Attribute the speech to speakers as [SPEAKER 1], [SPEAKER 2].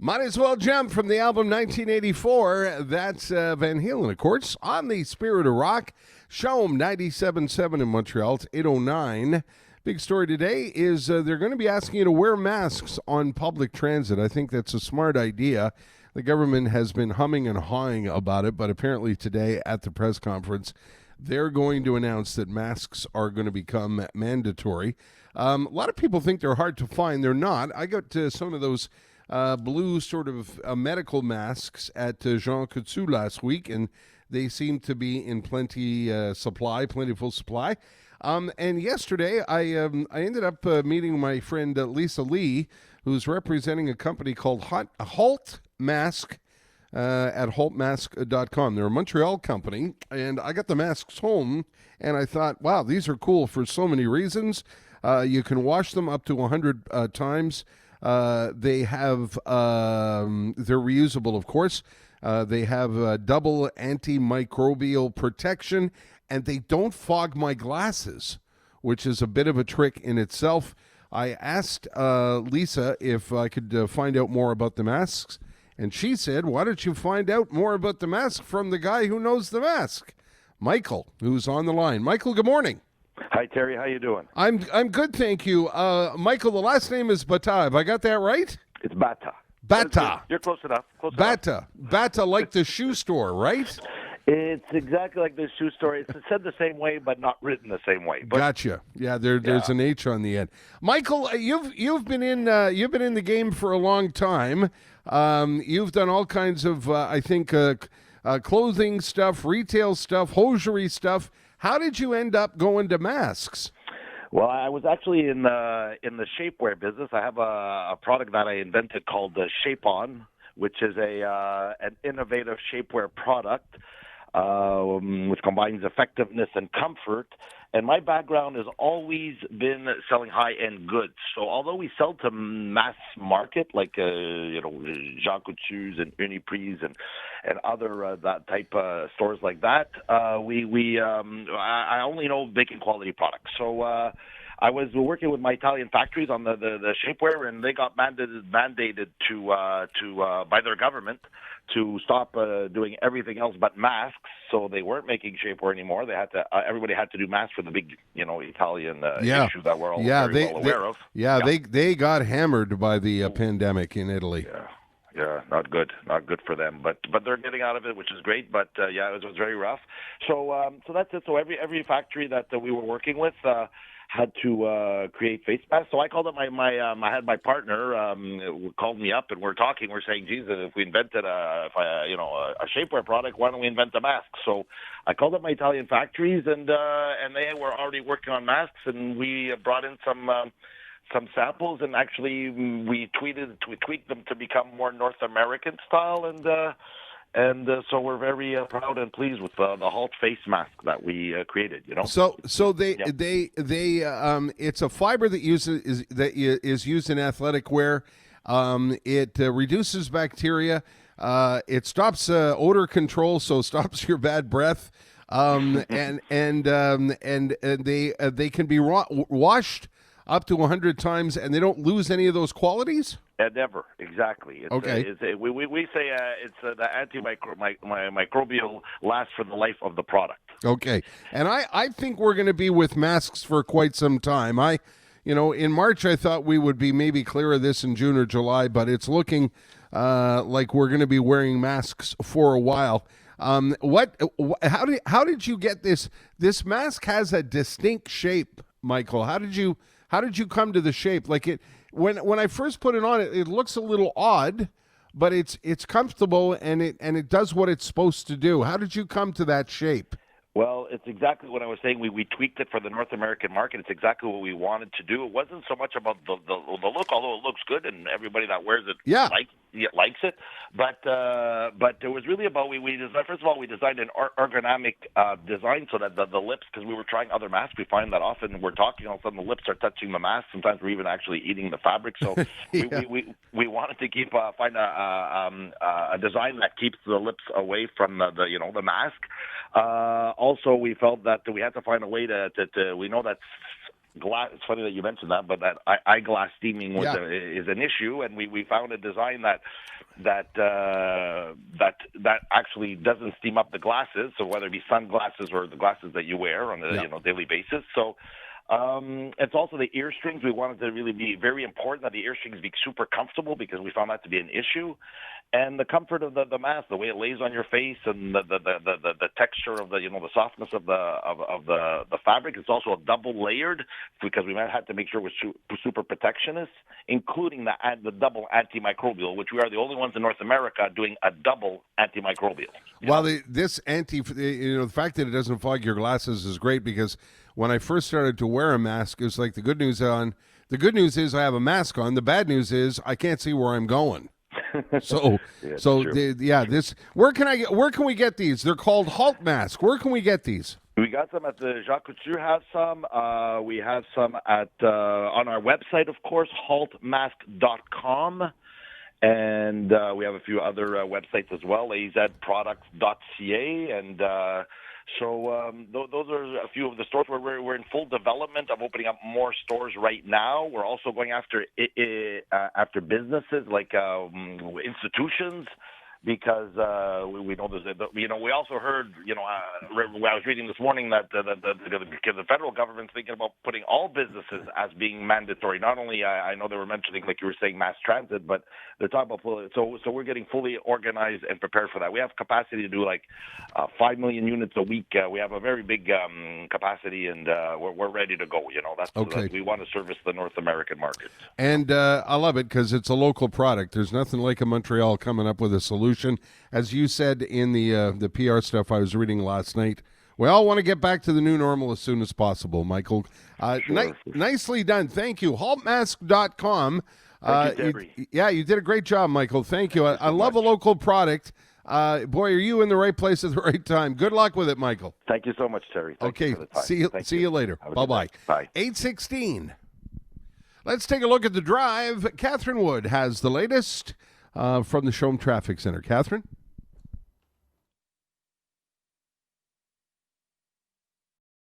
[SPEAKER 1] Might as well jump from the album 1984. That's Van Halen, of course, on the Spirit of Rock. CHOM 97.7 in Montreal. It's 8:09. Big story today is they're going to be asking you to wear masks on public transit. I think that's a smart idea. The government has been humming and hawing about it, but apparently today at the press conference, they're going to announce that masks are going to become mandatory. A lot of people think they're hard to find. They're not. I got some of those blue sort of medical masks at Jean Coutu last week, and they seem to be in plentiful supply. And yesterday, I ended up meeting my friend Lisa Lee, who's representing a company called Halt Mask at haltmask.com. They're a Montreal company, and I got the masks home, and I thought, wow, these are cool for so many reasons. You can wash them up to 100 times. They have, they're reusable, of course. They have double antimicrobial protection, and they don't fog my glasses, which is a bit of a trick in itself. I asked Lisa if I could find out more about the masks, and she said, why don't you find out more about the mask from the guy who knows the mask, Michael, who's on the line. Michael, good morning.
[SPEAKER 2] Hi, Terry. How you doing?
[SPEAKER 1] I'm good, thank you. Michael, the last name is Bata. Have I got that right?
[SPEAKER 2] It's Bata.
[SPEAKER 1] Bata.
[SPEAKER 2] You're close enough.
[SPEAKER 1] Bata. Bata, like the shoe store, right?
[SPEAKER 2] It's exactly like the shoe store. It's said the same way, but not written the same way. But,
[SPEAKER 1] gotcha. Yeah, there's an H on the end. Michael, you've been in the game for a long time. You've done all kinds of I think clothing stuff, retail stuff, hosiery stuff. How did you end up going to masks?
[SPEAKER 2] Well, I was actually in the shapewear business. I have a product that I invented called the Shape On, which is an innovative shapewear product which combines effectiveness and comfort. And my background has always been selling high-end goods. So although we sell to mass market, like Jean Coutu's and Uniprix and other that type stores like that, I only know making quality products. So I was working with my Italian factories on the shapewear, and they got mandated to by their government to stop doing everything else but masks. So they weren't making shapewear anymore. They had to. Everybody had to do masks for the big, Italian issue that we're all very well aware of.
[SPEAKER 1] They got hammered by the pandemic in Italy.
[SPEAKER 2] Yeah, not good for them. But they're getting out of it, which is great. But it was very rough. So that's it. So every factory that we were working with had to create face masks. So I called up I had my partner called me up, and we're talking. We're saying, geez, if we invented a shapewear product, why don't we invent a mask? So I called up my Italian factories, and they were already working on masks, and we brought in some samples, and actually we tweaked them to become more North American style, and so we're very proud and pleased with the Halt face mask that we created.
[SPEAKER 1] So they it's a fiber that is used in athletic wear. It reduces bacteria. It stops odor control, so stops your bad breath. And they can be washed up to 100 times, and they don't lose any of those qualities?
[SPEAKER 2] Never, exactly. It's,
[SPEAKER 1] okay.
[SPEAKER 2] We say it's the antimicrobial lasts for the life of the product.
[SPEAKER 1] Okay. And I think we're going to be with masks for quite some time. In March, I thought we would be maybe clear of this in June or July, but it's looking like we're going to be wearing masks for a while. How did you get this? This mask has a distinct shape, Michael. How did you come to the shape? Like it when I first put it on, it looks a little odd, but it's comfortable and it does what it's supposed to do. How did you come to that shape?
[SPEAKER 2] Well, it's exactly what I was saying. We tweaked it for the North American market. It's exactly what we wanted to do. It wasn't so much about the look, although it looks good and everybody that wears it likes it. But it was really about we designed, first of all, we designed an ergonomic design so that the lips, because we were trying other masks, we find that often we're talking, all of a sudden the lips are touching the mask. Sometimes we're even actually eating the fabric. So we wanted to find a design that keeps the lips away from the mask. Also, we felt that we had to find a way to we know that glass. It's funny that you mentioned that, but that eyeglass steaming is an issue, and we found a design that actually doesn't steam up the glasses. So whether it be sunglasses or the glasses that you wear on a daily basis. So. It's also the ear strings. We wanted to really be very important that the ear strings be super comfortable because we found that to be an issue. And the comfort of the mask, the way it lays on your face, and the texture of the softness of the fabric. It's also a double layered because we had to make sure it was super protectionist, including the double antimicrobial, which we are the only ones in North America doing a double antimicrobial.
[SPEAKER 1] Well, the fact that it doesn't fog your glasses is great because when I first started to wear a mask, it was like the good news is I have a mask on. The bad news is I can't see where I'm going. So, where can we get these? They're called Halt masks. Where can we get these?
[SPEAKER 2] We got some at the Jacques Couture. Have some. We have some at on our website, of course, haltmask.com. And we have a few other websites as well, azproducts.ca, and those are a few of the stores where we're in full development of opening up more stores right now. We're also going after businesses like institutions. Because we know we also heard, I was reading this morning that the federal government's thinking about putting all businesses as being mandatory. Not only, I know they were mentioning, like you were saying, mass transit, but they're talking about, so we're getting fully organized and prepared for that. We have capacity to do like 5 million units a week. We have a very big capacity, and we're ready to go. That's okay. We want to service the North American market.
[SPEAKER 1] And I love it because it's a local product. There's nothing like a Montreal coming up with a solution. As you said in the PR stuff I was reading last night, we all want to get back to the new normal as soon as possible, Michael.
[SPEAKER 2] Sure.
[SPEAKER 1] Nicely done. Thank you. Haltmask.com.
[SPEAKER 2] Thank you, Terry.
[SPEAKER 1] You did a great job, Michael. Thank you. I love a local product. Boy, are you in the right place at the right time. Good luck with it, Michael.
[SPEAKER 2] Thank you so much, Terry.
[SPEAKER 1] Okay. See you later. Bye-bye.
[SPEAKER 2] Bye.
[SPEAKER 1] 8:16. Let's take a look at the drive. Catherine Wood has the latest from the CHOM Traffic Center. Catherine?